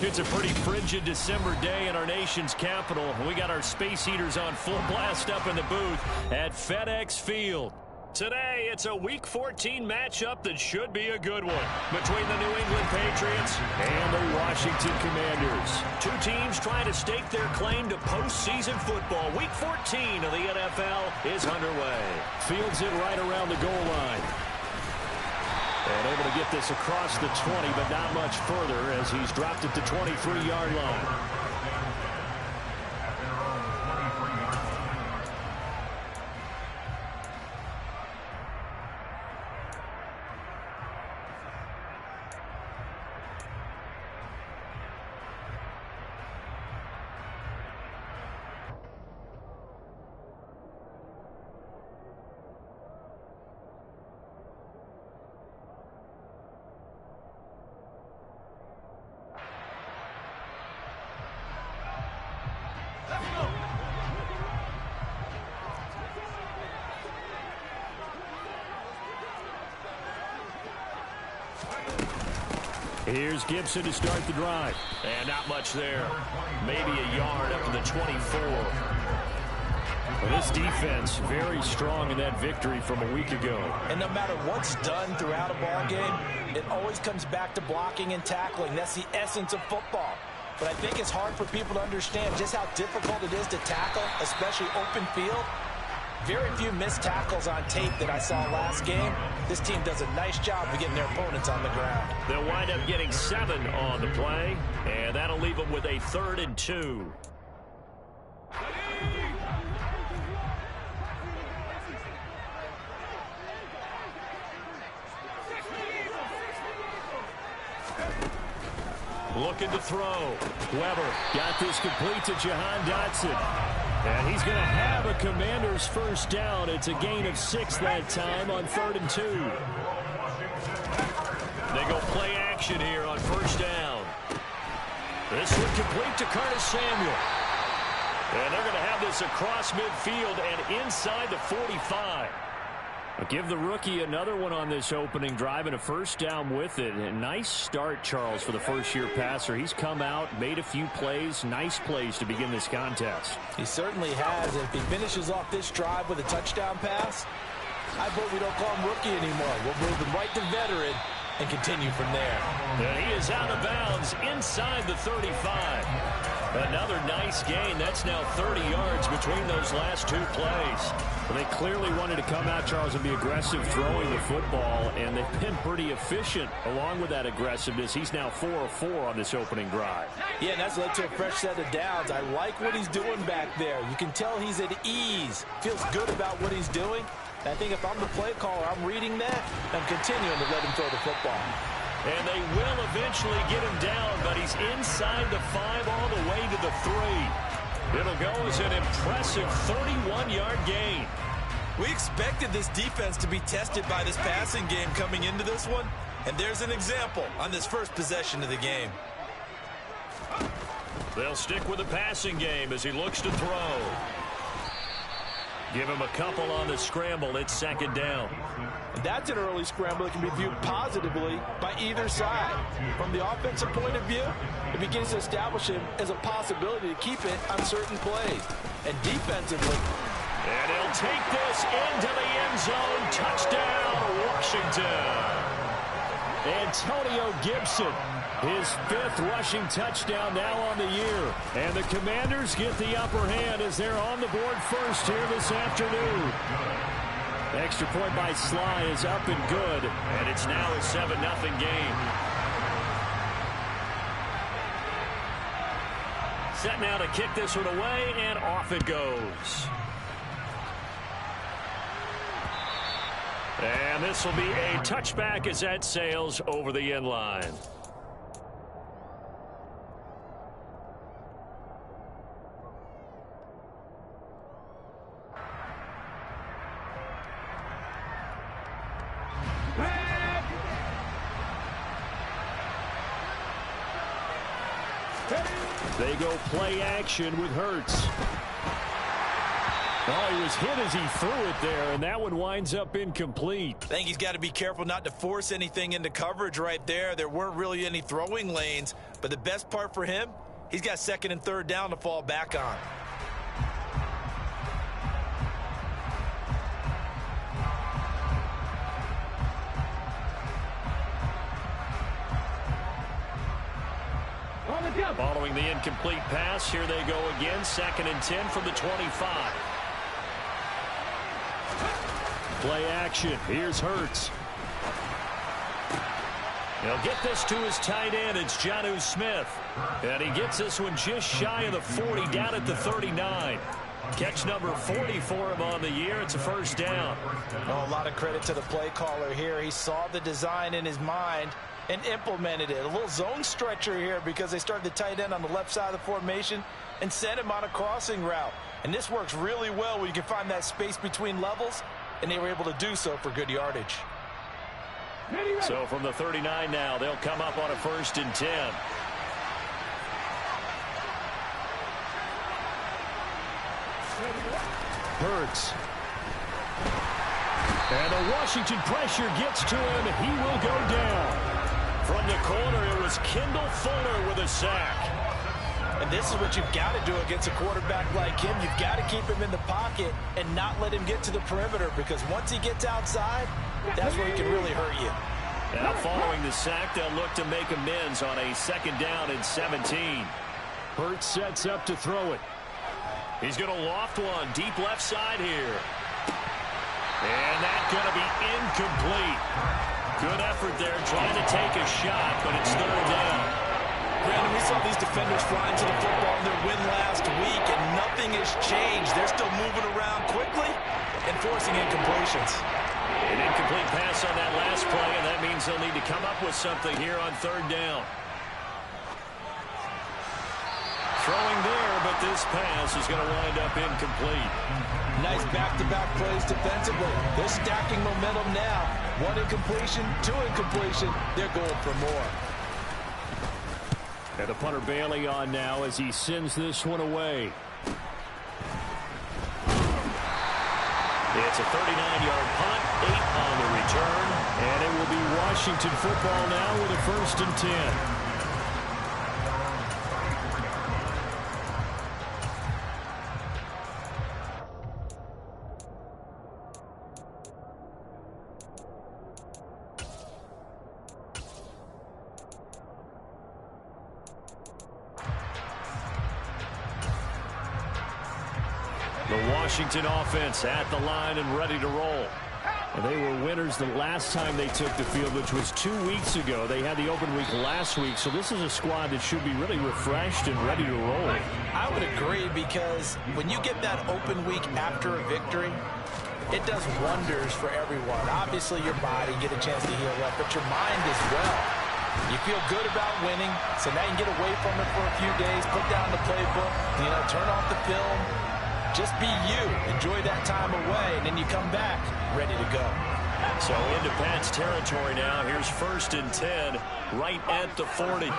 It's a pretty frigid December day in our nation's capital. We got our space heaters on full blast up in the booth at FedEx Field. Today, it's a Week 14 matchup that should be a good one between the New England Patriots and the Washington Commanders. Two teams trying to stake their claim to postseason football. Week 14 of the NFL is underway. Fields it right around the goal line. And able to get this across the 20, but not much further as he's dropped it to 23-yard line. Here's Gibson to start the drive. And not much there. Maybe a yard up to the 24. Well, this defense very strong in that victory from a week ago. And no matter what's done throughout a ball game, it always comes back to blocking and tackling. That's the essence of football. But I think it's hard for people to understand just how difficult it is to tackle, especially open field. Very few missed tackles on tape that I saw last game. This team does a nice job of getting their opponents on the ground. They'll wind up getting 7 on the play, and that'll leave them with a 3rd and 2. Looking to throw. Weber got this complete to Jahan Dotson. And he's going to have a Commander's first down. It's a gain of 6 that time on 3rd and 2. They go play action here on 1st down. This one complete to Curtis Samuel. And they're going to have this across midfield and inside the 45. I'll give the rookie another one on this opening drive and a first down with it. A nice start, Charles, for the first-year passer. He's come out, made a few plays, nice plays to begin this contest. He certainly has. If he finishes off this drive with a touchdown pass, I vote we don't call him rookie anymore. We'll move him right to veteran and continue from there. And he is out of bounds inside the 35. Another nice gain. That's now 30 yards between those last 2 plays. Well, they clearly wanted to come out, Charles, and be aggressive throwing the football, and they've been pretty efficient along with that aggressiveness. He's now 4 of 4 on this opening drive. Yeah, and that's led to a fresh set of downs. I like what he's doing back there. You can tell he's at ease. Feels good about what he's doing. And I think if I'm the play caller, I'm reading that, I'm continuing to let him throw the football. And they will eventually get him down, but he's inside the 5 all the way to the 3. It'll go as an impressive 31-yard gain. We expected this defense to be tested by this passing game coming into this one, and there's an example on this first possession of the game. They'll stick with the passing game as he looks to throw. Give him a couple on the scramble. It's 2nd down. And that's an early scramble that can be viewed positively by either side. From the offensive point of view, it begins to establish him as a possibility to keep it on certain plays. And defensively, and he'll take this into the end zone. Touchdown, Washington. Antonio Gibson, his 5th rushing touchdown now on the year. And the Commanders get the upper hand as they're on the board first here this afternoon. Extra point by Sly is up and good, and it's now a 7-0 game. Set now to kick this one away, and off it goes. And this will be a touchback as that sails over the end line. They go play action with Hurts. Oh, he was hit as he threw it there, and that one winds up incomplete. I think he's got to be careful not to force anything into coverage right there. There weren't really any throwing lanes, but the best part for him, he's got second and third down to fall back on. Following the incomplete pass, here they go again, 2nd and 10 from the 25. Play action. Here's Hurts. He'll get this to his tight end. It's Jonnu Smith. And he gets this one just shy of the 40, down at the 39. Catch number 40 for him on the year. It's a first down. Oh, a lot of credit to the play caller here. He saw the design in his mind and implemented it. A little zone stretcher here because they started the tight end on the left side of the formation and sent him on a crossing route. And this works really well when you can find that space between levels, and they were able to do so for good yardage. So from the 39 now, they'll come up on a 1st and 10. Hurts. And the Washington pressure gets to him. He will go down. From the corner, it was Kendall Fuller with a sack. And this is what you've got to do against a quarterback like him. You've got to keep him in the pocket and not let him get to the perimeter, because once he gets outside, that's where he can really hurt you. Now following the sack, they'll look to make amends on a 2nd down and 17. Hurts sets up to throw it. He's going to loft one deep left side here. And that's going to be incomplete. Good effort there trying to take a shot, but it's 3rd down. Brandon, we saw these defenders flying to the football in their win last week, and nothing has changed. They're still moving around quickly and forcing incompletions. An incomplete pass on that last play, and that means they'll need to come up with something here on 3rd down. Throwing there, but this pass is going to wind up incomplete. Nice back-to-back plays defensively. They're stacking momentum now. 1 incompletion, 2 incompletion. They're going for more. And the punter Bailey on now as he sends this one away. It's a 39-yard punt, 8 on the return, and it will be Washington football now with a 1st and 10. The Washington offense at the line and ready to roll. And they were winners the last time they took the field, which was 2 weeks ago. They had the open week last week, so this is a squad that should be really refreshed and ready to roll. I would agree, because when you get that open week after a victory, it does wonders for everyone. Obviously, your body, get a chance to heal up, but your mind as well. You feel good about winning, so now you can get away from it for a few days, put down the playbook, turn off the film. Just be you. Enjoy that time away, and then you come back ready to go. So into Pat's territory now. Here's 1st and 10, right at the 40.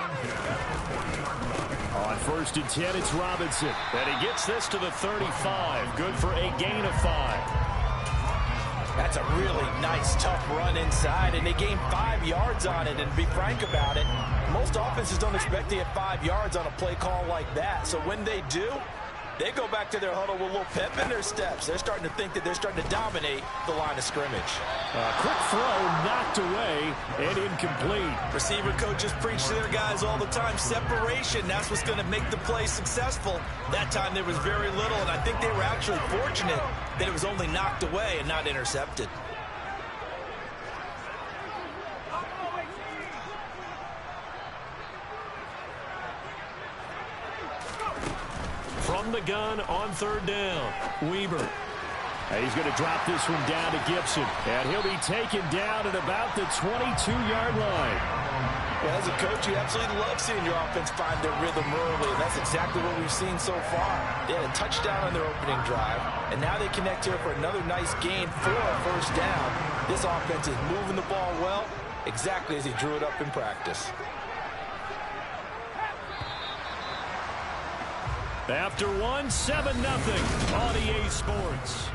On 1st and 10, it's Robinson. And he gets this to the 35. Good for a gain of 5. That's a really nice, tough run inside, and they gained 5 yards on it. And to be frank about it, most offenses don't expect to get 5 yards on a play call like that. So when they do, they go back to their huddle with a little pep in their steps. They're starting to think that they're starting to dominate the line of scrimmage. Quick throw, knocked away, and incomplete. Receiver coaches preach to their guys all the time. Separation, that's what's going to make the play successful. That time there was very little, and I think they were actually fortunate that it was only knocked away and not intercepted. From the gun on 3rd down, Weaver. And he's going to drop this one down to Gibson. And he'll be taken down at about the 22-yard line. Well, as a coach, you absolutely love seeing your offense find their rhythm early, and that's exactly what we've seen so far. They had a touchdown on their opening drive, and now they connect here for another nice gain for a 1st down. This offense is moving the ball well, exactly as he drew it up in practice. After one, 7-0 on EA Sports.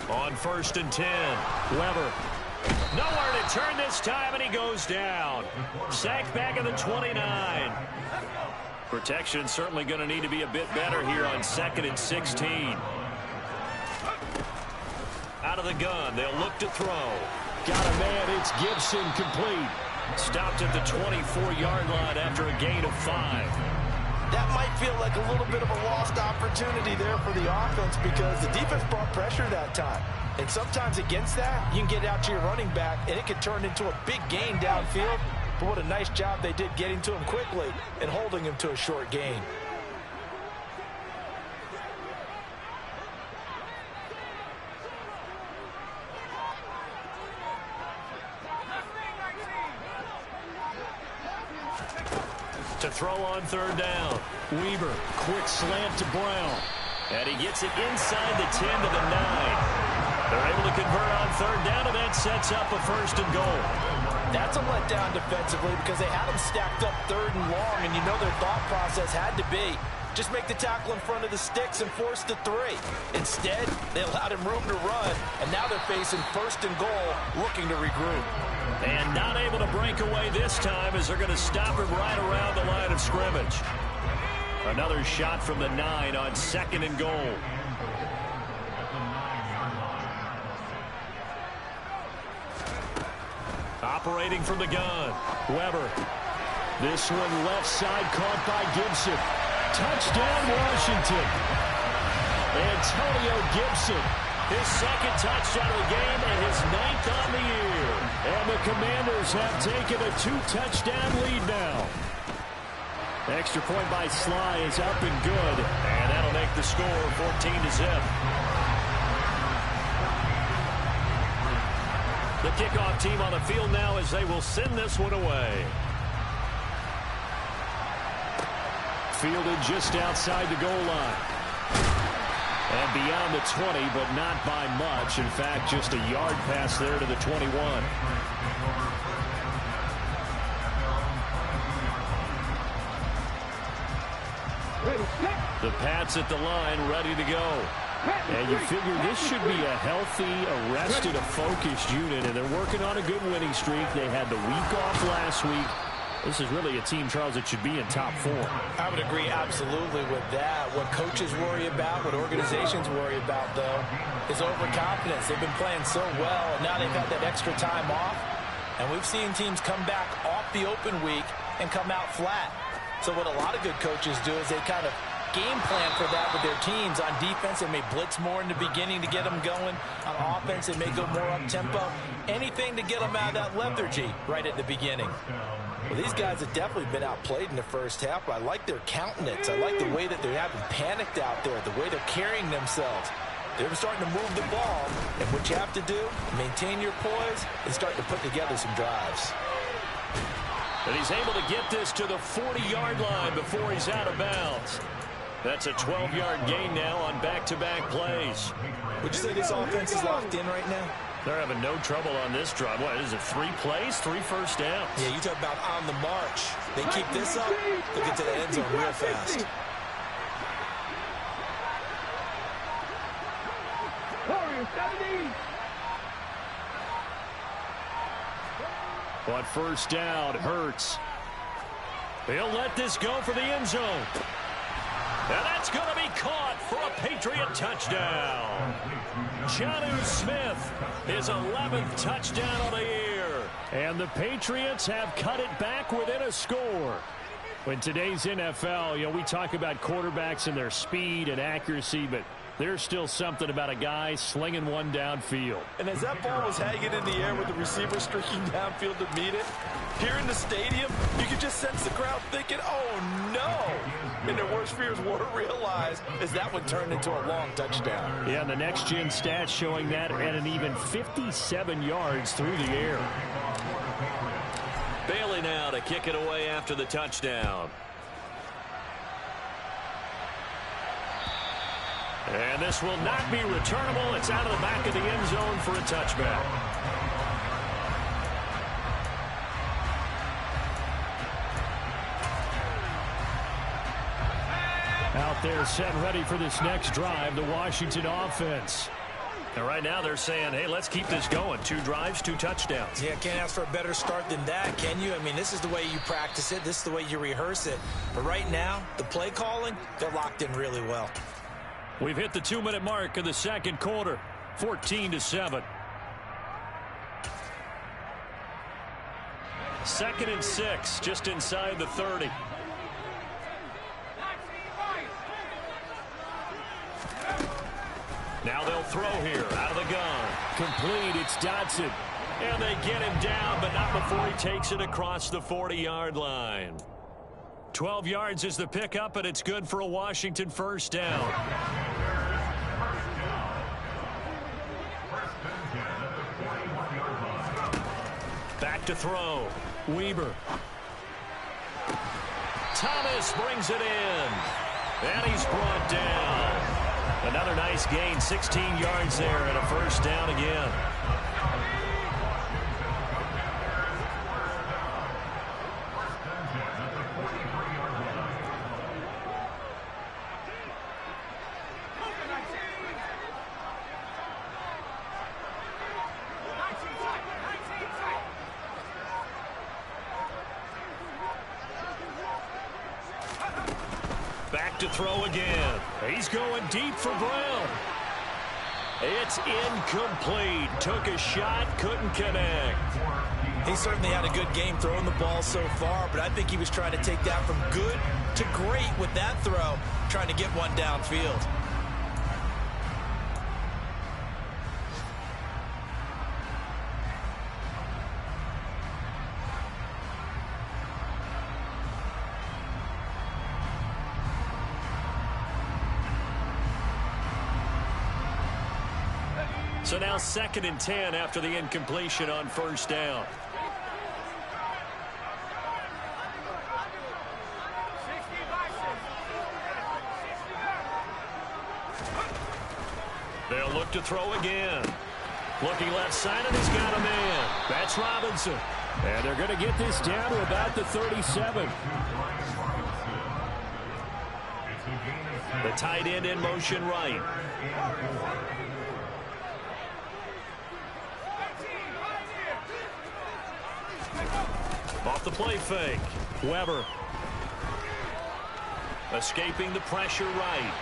On 1st and 10, Weber. Nowhere to turn this time, and he goes down. Sacked back at the 29. Protection certainly going to need to be a bit better here on 2nd and 16. Out of the gun, they'll look to throw. Got a man, it's Gibson, complete. Stopped at the 24-yard line after a gain of 5. That might feel like a little bit of a lost opportunity there for the offense because the defense brought pressure that time. And sometimes against that, you can get out to your running back, and it could turn into a big gain downfield. But what a nice job they did getting to him quickly and holding him to a short gain. To throw on 3rd down. Weber, quick slant to Brown. And he gets it inside the 10 to the 9. They're able to convert on 3rd down, and that sets up a 1st and goal. That's a letdown defensively because they had them stacked up 3rd and long, and you know their thought process had to be just make the tackle in front of the sticks and force the 3. Instead, they allowed him room to run, and now they're facing 1st and goal, looking to regroup. And not able to break away this time as they're going to stop him right around the line of scrimmage. Another shot from the 9 on 2nd and goal. Operating from the gun, Weber. This one left side caught by Gibson. Touchdown, Washington. Antonio Gibson. His 2nd touchdown of the game and his 9th on the year. And the Commanders have taken a 2-touchdown lead now. Extra point by Sly is up and good. And that'll make the score 14-0. The kickoff team on the field now as they will send this one away. Fielded just outside the goal line. And beyond the 20, but not by much. In fact, just a yard pass there to the 21. The Pats at the line, ready to go. And you figure this should be a healthy, arrested, a focused unit, and they're working on a good winning streak. They had the week off last week. This is really a team, Charles, that should be in top 4. I would agree absolutely with that. What coaches worry about, what organizations worry about, though, is overconfidence. They've been playing so well, and now they've had that extra time off. And we've seen teams come back off the open week and come out flat. So what a lot of good coaches do is they kind of game plan for that with their teams. On defense, they may blitz more in the beginning to get them going. On offense, they may go more up-tempo. Anything to get them out of that lethargy right at the beginning. Well, these guys have definitely been outplayed in the first half, but I like their countenance. I like the way that they haven't panicked out there, the way they're carrying themselves. They're starting to move the ball, and what you have to do, maintain your poise, and start to put together some drives. But he's able to get this to the 40-yard line before he's out of bounds. That's a 12-yard gain now on back-to-back plays. Would you say this offense is locked in right now? They're having no trouble on this drive. What is it, 3 plays, 3 first downs? Yeah, you talk about on the march. They keep this up, they'll get to the end zone real fast. On first down, Hurts. He'll let this go for the end zone. And that's going to be caught for a Patriot touchdown. Jonnu Smith, his 11th touchdown of the year. And the Patriots have cut it back within a score. In today's NFL, you know, we talk about quarterbacks and their speed and accuracy, but there's still something about a guy slinging one downfield. And as that ball was hanging in the air with the receiver streaking downfield to meet it, here in the stadium, you could just sense the crowd thinking, oh, no. and their worst fears were realized as that one turned into a long touchdown. Yeah, and the next-gen stats showing that at an even 57 yards through the air. Bailey now to kick it away after the touchdown. And this will not be returnable. It's out of the back of the end zone for a touchback. Out there set ready for this next drive, the Washington offense. And right now they're saying, hey, let's keep this going. 2 drives, 2 touchdowns. Yeah, can't ask for a better start than that, can you? I mean, this is the way you practice it. This is the way you rehearse it. But right now, the play calling, they're locked in really well. We've hit the 2-minute mark of the second quarter, 14-7. 2nd and 6, just inside the 30. Now they'll throw here, out of the gun. Complete, it's Dotson. And they get him down, but not before he takes it across the 40-yard line. 12 yards is the pickup, and it's good for a Washington first down. Back to throw. Weber. Thomas brings it in. And he's brought down. Another nice gain, 16 yards there, and a first down again. Back to throw again. He's going deep for Brown. It's incomplete. Took a shot, couldn't connect. He certainly had a good game throwing the ball so far, but I think he was trying to take that from good to great with that throw, trying to get one downfield. So now 2nd and 10 after the incompletion on first down. They'll look to throw again. Looking left side, and he's got a man. That's Robinson. And they're going to get this down to about the 37. The tight end in motion right. Off the play fake. Weber. Escaping the pressure right.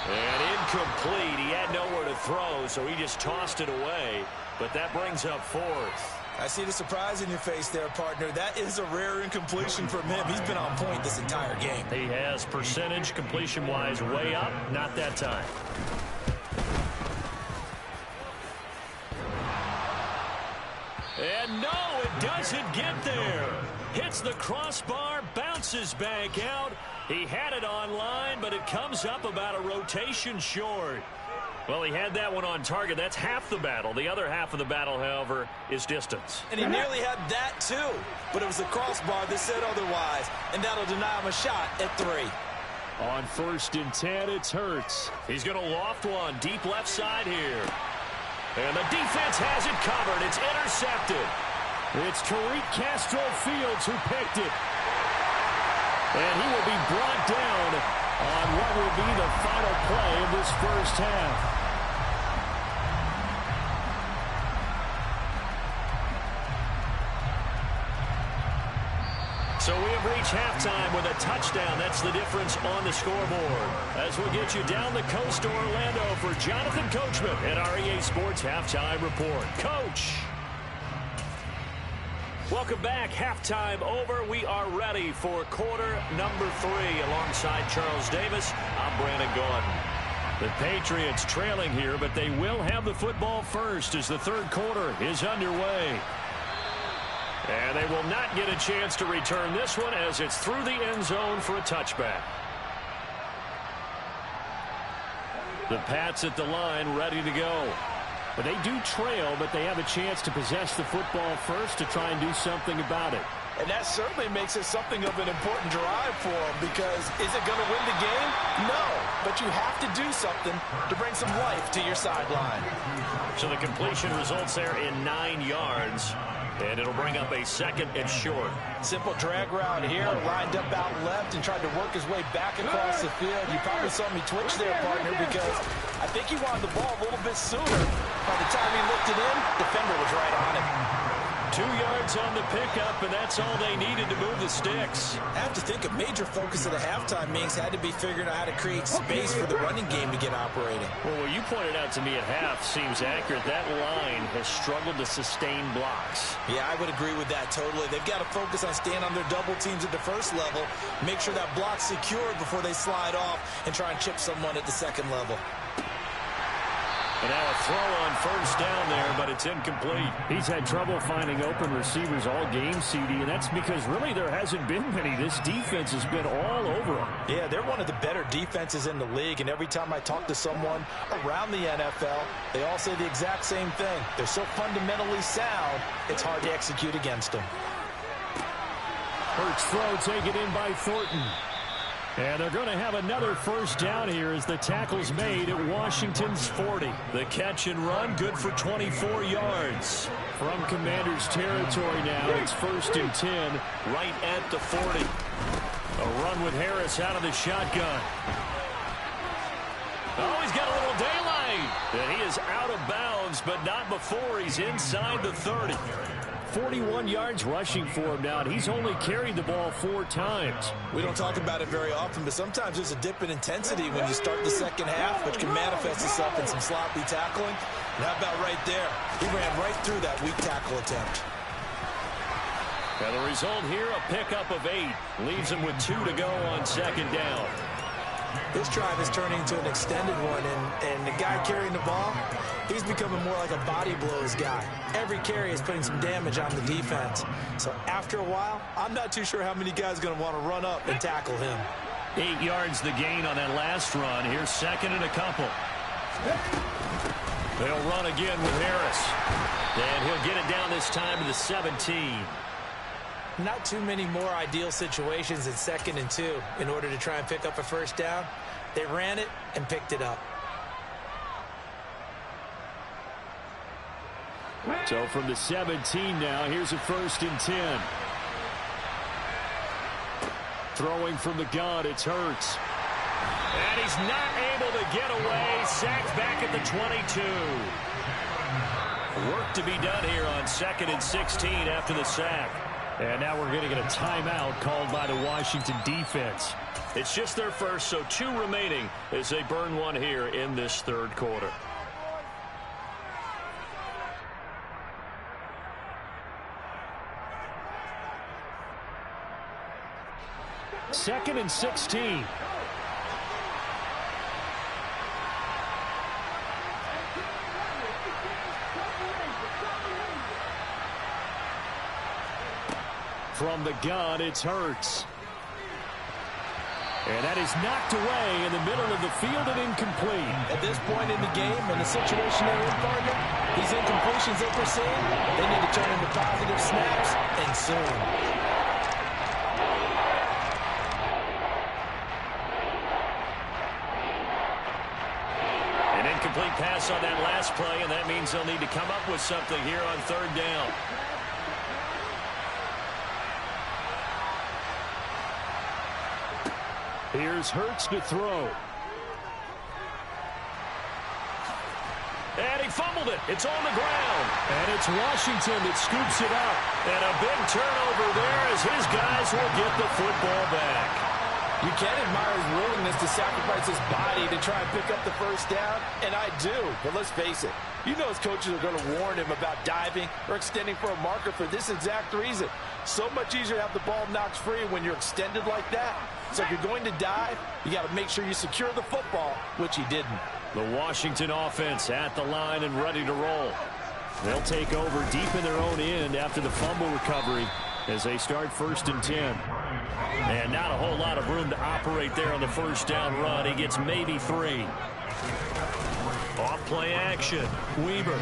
And incomplete. He had nowhere to throw, so he just tossed it away. But that brings up 4th. I see the surprise in your face there, partner. That is a rare incompletion from him. He's been on point this entire game. He has percentage completion-wise way up. Not that time. And no, it doesn't get there. Hits the crossbar, bounces back out. He had it on line, but it comes up about a rotation short. Well, he had that one on target. That's half the battle. The other half of the battle, however, is distance. And he nearly had that, too. But it was the crossbar that said otherwise, and that'll deny him a shot at 3. On 1st and 10, it's Hurts. He's going to loft one deep left side here. And the defense has it covered. It's intercepted. It's Tariq Castro-Fields who picked it. And he will be brought down on what will be the final play of this first half. So we have reached halftime with a touchdown. That's the difference on the scoreboard. As we get you down the coast to Orlando for Jonathan Coachman at our EA Sports Halftime Report. Coach. Welcome back. Halftime over. We are ready for quarter number 3. Alongside Charles Davis, I'm Brandon Gordon. The Patriots trailing here, but they will have the football first as the third quarter is underway. And they will not get a chance to return this one as it's through the end zone for a touchback. The Pats at the line ready to go. But they do trail, but they have a chance to possess the football first to try and do something about it. And that certainly makes it something of an important drive for them, because is it going to win the game? No, but you have to do something to bring some life to your sideline. So the completion results there in 9 yards, and it'll bring up a 2nd and short. Simple drag route here, lined up out left and tried to work his way back across the field. You probably saw me twitch there, partner, because I think he wanted the ball a little bit sooner. By the time he looked it in, defender was right on him. 2 yards on the pickup, and that's all they needed to move the sticks. I have to think a major focus of the halftime meetings had to be figuring out how to create space for the running game to get operating. Well, what you pointed out to me at half seems accurate. That line has struggled to sustain blocks. Yeah, I would agree with that totally. They've got to focus on staying on their double teams at the first level, make sure that block's secured before they slide off and try and chip someone at the second level. And now a throw on first down there, but it's incomplete. He's had trouble finding open receivers all game, CD, and that's because really there hasn't been many. This defense has been all over them. Yeah, they're one of the better defenses in the league, and every time I talk to someone around the NFL, they all say the exact same thing. They're so fundamentally sound, it's hard to execute against them. Hurts throw taken in by Thornton. And they're going to have another first down here as the tackle's made at Washington's 40. The catch and run good for 24 yards. From Commanders territory now, it's 1st and 10 right at the 40. A run with Harris out of the shotgun. Oh, he's got a little daylight. And he is out of bounds, but not before he's inside the 30. 41 yards rushing for him now, and he's only carried the ball 4 times. We don't talk about it very often, but sometimes there's a dip in intensity when you start the second half, which can manifest itself in some sloppy tackling. And how about right there? He ran right through that weak tackle attempt. And the result here, a pickup of 8. Leaves him with 2 to go on 2nd down. This drive is turning into an extended one, and the guy carrying the ball, he's becoming more like a body blows guy. Every carry is putting some damage on the defense. So after a while, I'm not too sure how many guys are going to want to run up and tackle him. 8 yards the gain on that last run. Here's 2nd and a couple. They'll run again with Harris. And he'll get it down this time to the 17. Not too many more ideal situations in 2nd and 2 in order to try and pick up a first down. They ran it and picked it up. So from the 17 now, here's a 1st and 10. Throwing from the gun, it's Hurts. And he's not able to get away. Sacked back at the 22. Work to be done here on 2nd and 16 after the sack. And now we're going to get a timeout called by the Washington defense. It's just their first, so 2 remaining as they burn one here in this 3rd quarter. Second and 16. From the gun, it's Hurts. And that is knocked away in the middle of the field and incomplete. At this point in the game, and the situation they're in, partner, these incompletions that we're seeing, they need to turn into positive snaps, and soon. An incomplete pass on that last play, and that means they'll need to come up with something here on 3rd down. Here's Hurts to throw. And he fumbled it. It's on the ground. And it's Washington that scoops it up. And a big turnover there as his guys will get the football back. You can admire his willingness to sacrifice his body to try and pick up the first down, and I do. But let's face it, you know his coaches are going to warn him about diving or extending for a marker for this exact reason. So much easier to have the ball knocked free when you're extended like that. So if you're going to dive, you got to make sure you secure the football, which he didn't. The Washington offense at the line and ready to roll. They'll take over deep in their own end after the fumble recovery as they start 1st and 10. And not a whole lot of room to operate there on the first down run. He gets maybe 3. Off play action. Weaver.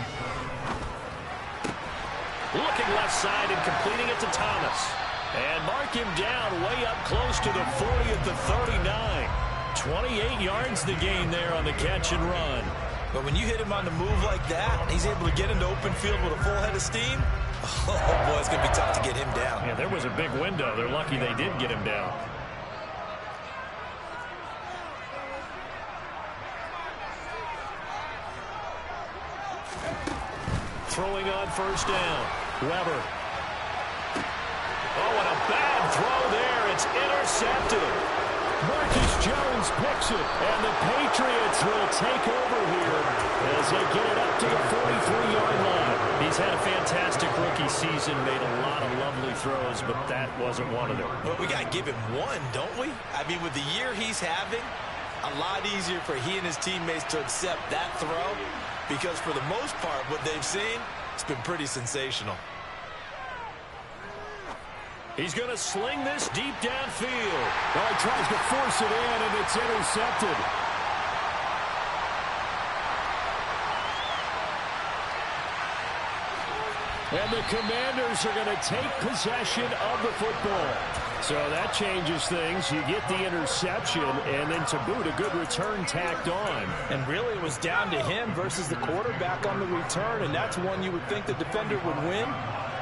Looking left side and completing it to Thomas. And mark him down way up close to the 40 at the 39. 28 yards the gain there on the catch and run. But when you hit him on the move like that, and he's able to get into open field with a full head of steam, oh boy, it's going to be tough to get him down. Yeah, there was a big window. They're lucky they did get him down. Throwing on first down. Weber. Oh, and a bad throw there. It's intercepted. Marcus Jones picks it, and the Patriots will take over here as they get it up to the 43-yard line. He's had a fantastic rookie season, made a lot of lovely throws, but that wasn't one of them. Well, we got to give him one, don't we? I mean, with the year he's having, a lot easier for he and his teammates to accept that throw because for the most part, what they've seen, it's been pretty sensational. He's going to sling this deep downfield. Oh, he tries to force it in, and it's intercepted. And the Commanders are going to take possession of the football. So that changes things. You get the interception, and then to boot, a good return tacked on. And really, it was down to him versus the quarterback on the return, and that's one you would think the defender would win.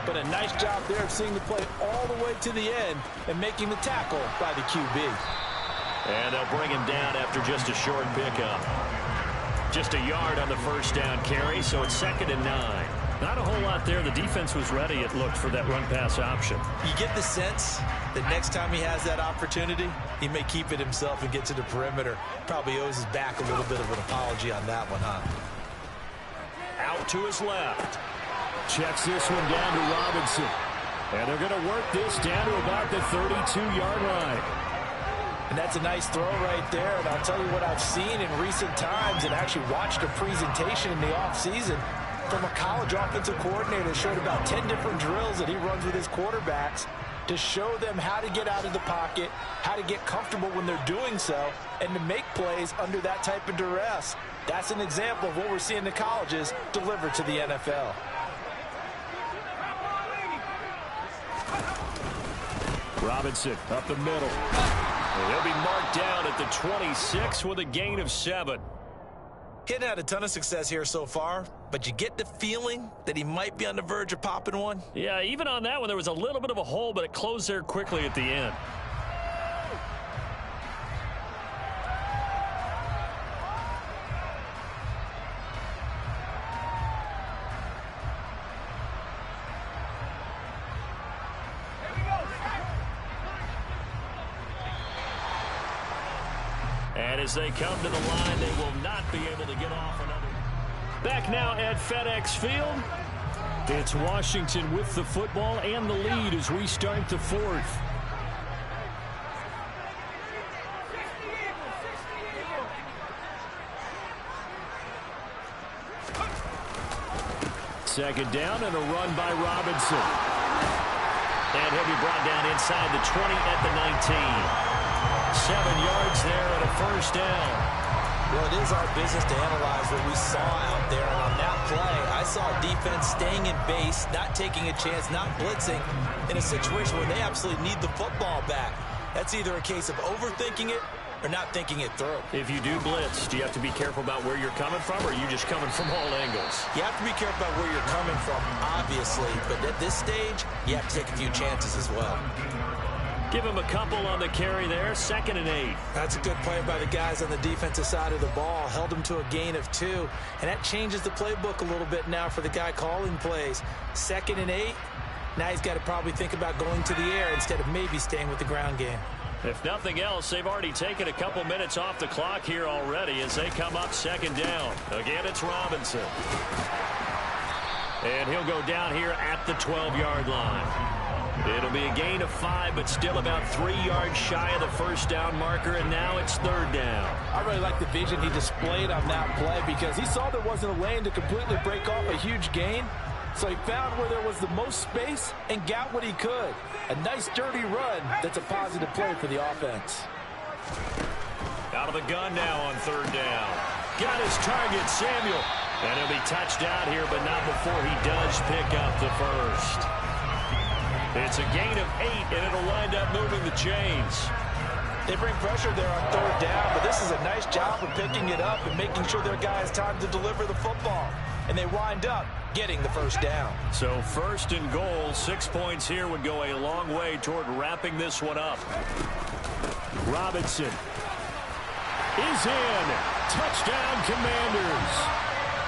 But a nice job there of seeing the play all the way to the end and making the tackle by the QB. And they'll bring him down after just a short pickup. Just a yard on the first down carry, so it's 2nd and 9. Not a whole lot there. The defense was ready, it looked, for that run-pass option. You get the sense that next time he has that opportunity, he may keep it himself and get to the perimeter. Probably owes his back a little bit of an apology on that one, huh? Out to his left. Checks this one down to Robinson. And they're going to work this down to about the 32-yard line. And that's a nice throw right there. And I'll tell you what I've seen in recent times and actually watched a presentation in the offseason from a college offensive coordinator that showed about 10 different drills that he runs with his quarterbacks to show them how to get out of the pocket, how to get comfortable when they're doing so, and to make plays under that type of duress. That's an example of what we're seeing in the colleges delivered to the NFL. Robinson up the middle. And he'll be marked down at the 26 with a gain of 7. He hadn't had a ton of success here so far, but you get the feeling that he might be on the verge of popping one. Yeah, even on that one, there was a little bit of a hole, but it closed there quickly at the end. And as they come to the line, they will not be able to get off another. Back now at FedEx Field. It's Washington with the football and the lead as we start the 4th. Second down and a run by Robinson. And he'll be brought down inside the 20 at the 19. 7 yards there and a first down. Well, it is our business to analyze what we saw out there. And on that play, I saw defense staying in base, not taking a chance, not blitzing in a situation where they absolutely need the football back. That's either a case of overthinking it or not thinking it through. If you do blitz, do you have to be careful about where you're coming from, or are you just coming from all angles? You have to be careful about where you're coming from, obviously. But at this stage, you have to take a few chances as well. Give him a couple on the carry there. 2nd and 8. That's a good play by the guys on the defensive side of the ball. Held him to a gain of 2. And that changes the playbook a little bit now for the guy calling plays. 2nd and 8. Now he's got to probably think about going to the air instead of maybe staying with the ground game. If nothing else, they've already taken a couple minutes off the clock here already as they come up 2nd down. Again, it's Robinson. And he'll go down here at the 12-yard line. It'll be a gain of 5, but still about 3 yards shy of the first down marker, and now it's 3rd down. I really like the vision he displayed on that play because he saw there wasn't a lane to completely break off a huge gain. So he found where there was the most space and got what he could. A nice, dirty run that's a positive play for the offense. Out of the gun now on 3rd down. Got his target, Samuel. And he'll be touched out here, but not before he does pick up the first. It's a gain of 8, and it'll wind up moving the chains. They bring pressure there on 3rd down, but this is a nice job of picking it up and making sure their guy has time to deliver the football. And they wind up getting the first down. So 1st and goal, 6 points here would go a long way toward wrapping this one up. Robinson is in. Touchdown, Commanders.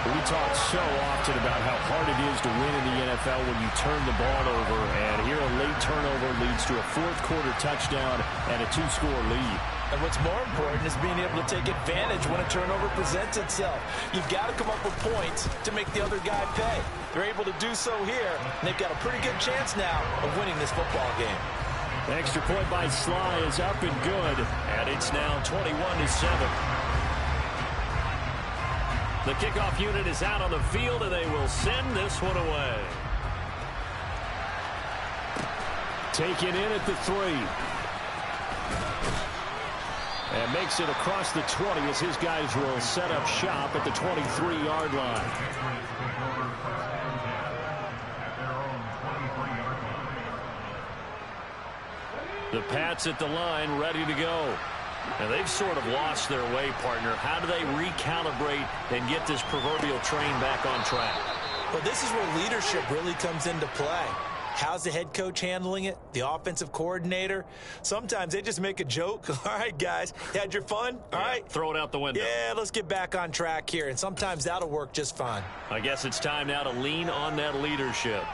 We talk so often about how hard it is to win in the NFL when you turn the ball over. And here a late turnover leads to a 4th quarter touchdown and a 2-score lead. And what's more important is being able to take advantage when a turnover presents itself. You've got to come up with points to make the other guy pay. They're able to do so here, and they've got a pretty good chance now of winning this football game. The extra point by Sly is up and good, and it's now 21-7. The kickoff unit is out on the field, and they will send this one away. Taken in at the 3. And makes it across the 20 as his guys will set up shop at the 23-yard line. The Pats at the line ready to go. And they've sort of lost their way, partner. How do they recalibrate and get this proverbial train back on track? Well, this is where leadership really comes into play. How's the head coach handling it? The offensive coordinator? Sometimes they just make a joke. All right, guys, you had your fun? All right. Throw it out the window. Yeah, let's get back on track here. And sometimes that'll work just fine. I guess it's time now to lean on that leadership.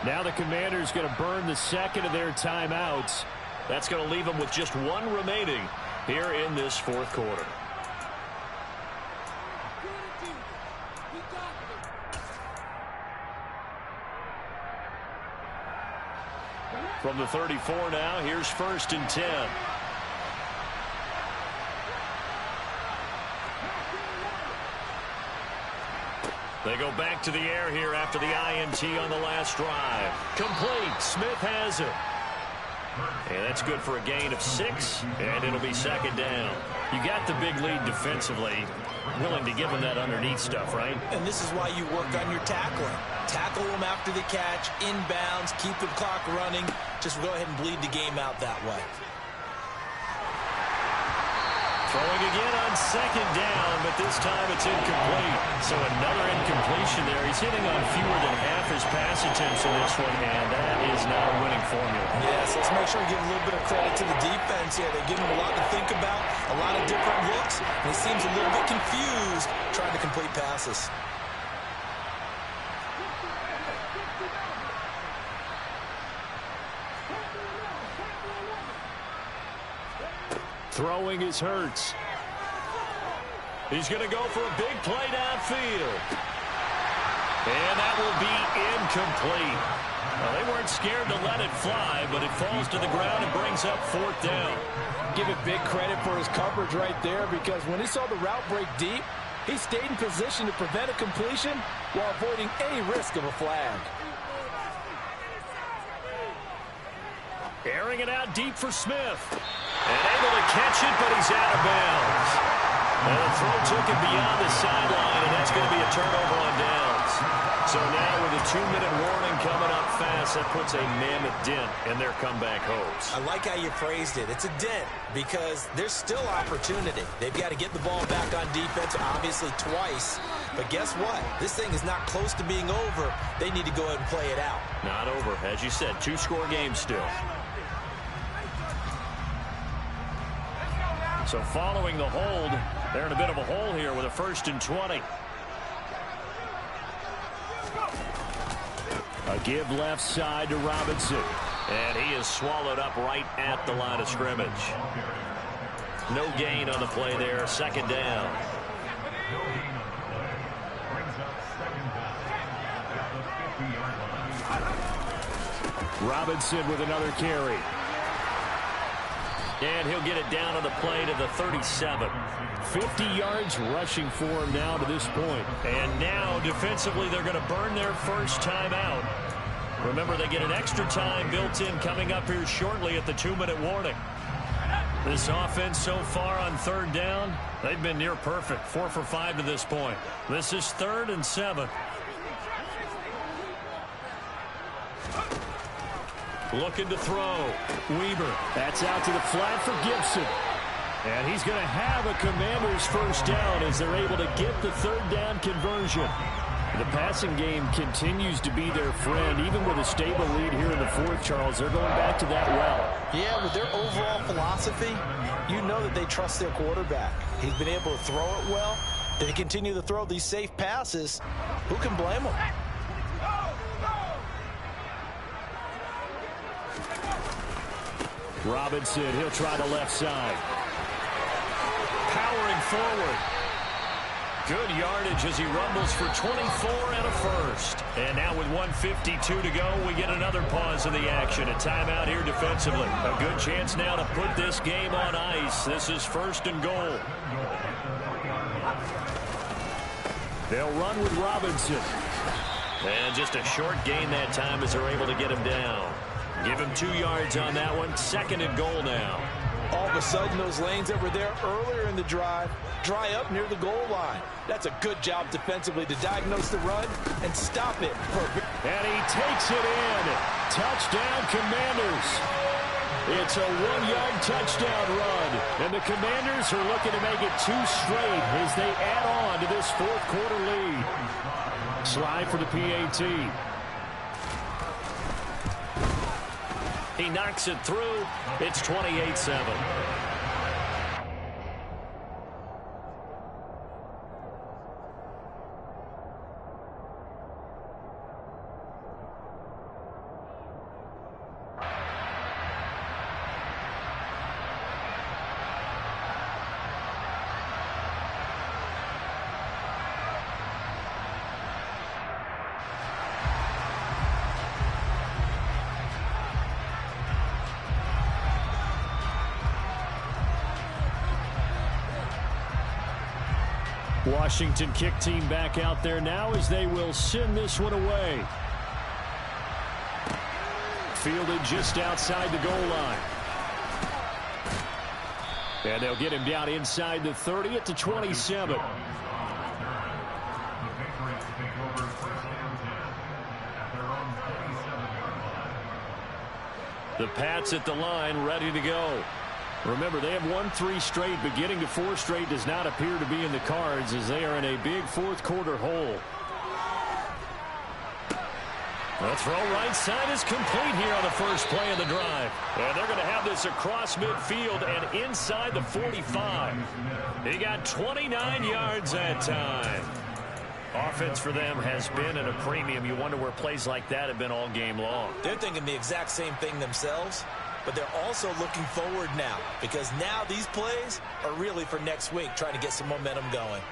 Now the Commanders going to burn the second of their timeouts. That's going to leave them with just 1 remaining here in this 4th quarter. From the 34 now, here's 1st and 10. They go back to the air here after the INT on the last drive. Complete. Smith has it. And that's good for a gain of 6, and it'll be 2nd down. You got the big lead defensively. Willing to give them that underneath stuff, right? And this is why you work on your tackling. Tackle them after the catch, inbounds, keep the clock running. Just go ahead and bleed the game out that way. Throwing again on 2nd down, but this time it's incomplete. So another incompletion there. He's hitting on fewer than half his pass attempts in this one, and that is not a winning formula. Yes, let's make sure we give a little bit of credit to the defense here. They give him a lot to think about, a lot of different looks, and he seems a little bit confused trying to complete passes. Throwing is Hurts. He's going to go for a big play downfield. And that will be incomplete. Well, they weren't scared to let it fly, but it falls to the ground and brings up 4th down. Give it big credit for his coverage right there, because when he saw the route break deep, he stayed in position to prevent a completion while avoiding any risk of a flag. Airing it out deep for Smith. And able to catch it, but he's out of bounds. And the throw took him beyond the sideline, and that's going to be a turnover on downs. So now with a 2-minute warning coming up fast, that puts a mammoth dent in their comeback hopes. I like how you phrased it. It's a dent because there's still opportunity. They've got to get the ball back on defense, obviously twice. But guess what? This thing is not close to being over. They need to go ahead and play it out. Not over. As you said, 2-score game still. So following the hold, they're in a bit of a hole here with a 1st and 20. Give left side to Robinson. And he is swallowed up right at the line of scrimmage. No gain on the play there. Second down. Robinson with another carry. And he'll get it down on the play to the 37. 50 yards rushing for him now to this point. And now, defensively, they're going to burn their first time out. Remember, they get an extra time built in coming up here shortly at the 2-minute warning. This offense so far on third down, they've been near perfect. 4 for 5 to this point. This is 3rd and 7. Looking to throw. Weaver. That's out to the flat for Gibson. And he's going to have a Commanders first down as they're able to get the third down conversion. The passing game continues to be their friend. Even with a stable lead here in the fourth, Charles, they're going back to that well. Yeah, with their overall philosophy, you know that they trust their quarterback. He's been able to throw it well. They continue to throw these safe passes. Who can blame them? Robinson, he'll try the left side. Powering forward. Good yardage as he rumbles for 24 and a first. And now with 1:52 to go, we get another pause in the action. A timeout here defensively. A good chance now to put this game on ice. This is 1st and goal. They'll run with Robinson. And just a short gain that time as they're able to get him down. Give him 2 yards on that one. 2nd and goal now. All of a sudden, those lanes that were there earlier in the drive dry up near the goal line. That's a good job defensively to diagnose the run and stop it. And he takes it in. Touchdown, Commanders. It's a 1-yard touchdown run. And the Commanders are looking to make it 2 straight as they add on to this fourth quarter lead. Slide for the PAT. He knocks it through. It's 28-7. Washington kick team back out there now as they will send this one away. Fielded just outside the goal line. And they'll get him down inside the 30 at the 27. The Pats at the line ready to go. Remember, they have won 3 straight, but getting to 4 straight does not appear to be in the cards as they are in a big fourth quarter hole. The throw right side is complete here on the first play of the drive. And they're going to have this across midfield and inside the 45. He got 29 yards that time. Offense for them has been at a premium. You wonder where plays like that have been all game long. They're thinking the exact same thing themselves. But they're also looking forward now because now these plays are really for next week, trying to get some momentum going.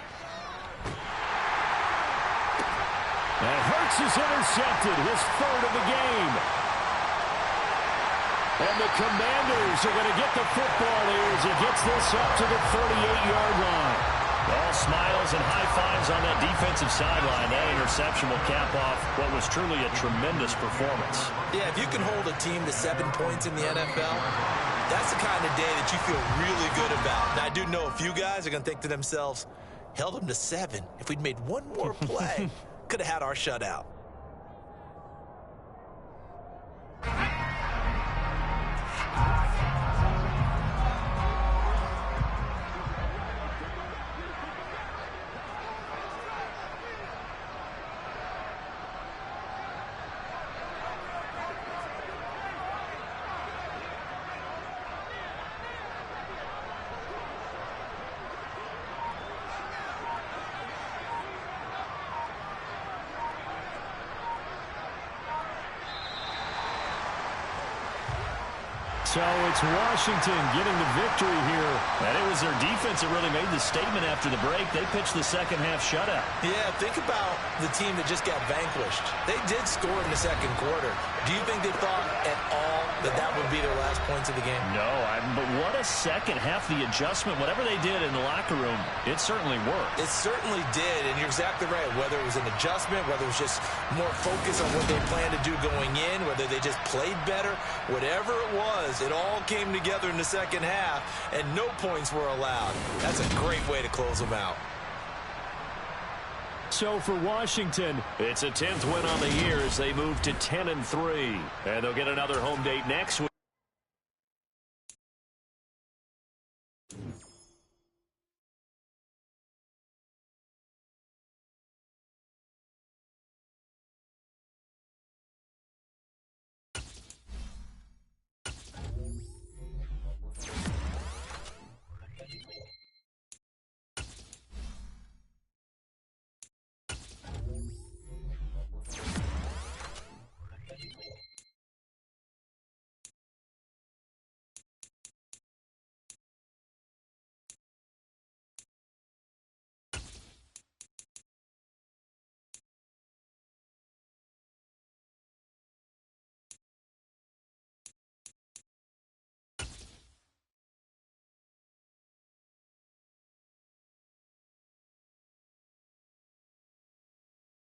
And Hurts is intercepted, his 3rd of the game. And the Commanders are going to get the football here as he gets this up to the 38-yard line. All smiles and high fives on that defensive sideline. That interception will cap off what was truly a tremendous performance. Yeah, if you can hold a team to 7 points in the NFL, that's the kind of day that you feel really good about. Now, I do know a few guys are going to think to themselves, held them to 7. If we'd made one more play, could have had our shutout. So it's Washington getting the victory here. And it was their defense that really made the statement after the break. They pitched the second half shutout. Yeah, think about the team that just got vanquished. They did score in the second quarter. Do you think they thought at all that that would be their last points of the game? No, but what a second half. The adjustment, whatever they did in the locker room, it certainly worked. It certainly did, and you're exactly right. Whether it was an adjustment, whether it was just more focus on what they planned to do going in, whether they just played better, whatever it was, it all came together in the second half, and no points were allowed. That's a great way to close them out. So for Washington, it's a 10th win on the year as they move to 10-3. And they'll get another home date next week.